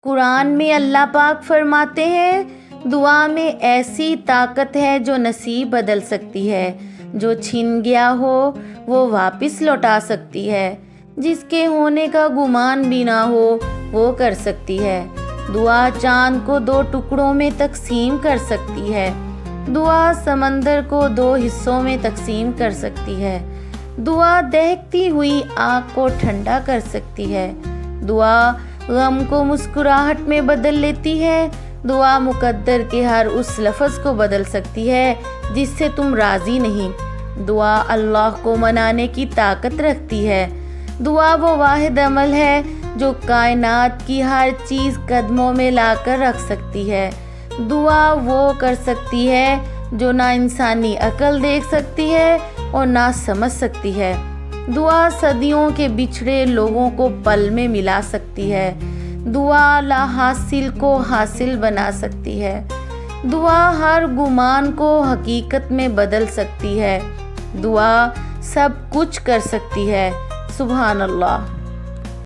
قرآن میں اللہ پاک فرماتے ہیں دعا میں ایسی طاقت ہے جو نصیب بدل سکتی ہے، جو چھن گیا ہو وہ واپس لوٹا سکتی ہے، جس کے ہونے کا گمان بھی نہ ہو وہ کر سکتی ہے۔ دعا چاند کو 2 ٹکڑوں میں تقسیم کر سکتی ہے، دعا سمندر کو 2 حصوں میں تقسیم کر سکتی ہے، دعا دہکتی ہوئی آگ کو ٹھنڈا کر سکتی ہے، دعا غم کو مسکراہٹ میں بدل لیتی ہے، دعا مقدر کے ہر اس لفظ کو بدل سکتی ہے جس سے تم راضی نہیں، دعا اللہ کو منانے کی طاقت رکھتی ہے، دعا وہ واحد عمل ہے جو کائنات کی ہر چیز قدموں میں لا کر رکھ سکتی ہے، دعا وہ کر سکتی ہے جو نہ انسانی عقل دیکھ سکتی ہے اور نہ سمجھ سکتی ہے، دعا صدیوں کے بچھڑے لوگوں کو پل میں ملا سکتی ہے، دعا لا حاصل کو حاصل بنا سکتی ہے، دعا ہر گمان کو حقیقت میں بدل سکتی ہے، دعا سب کچھ کر سکتی ہے۔ سبحان اللہ۔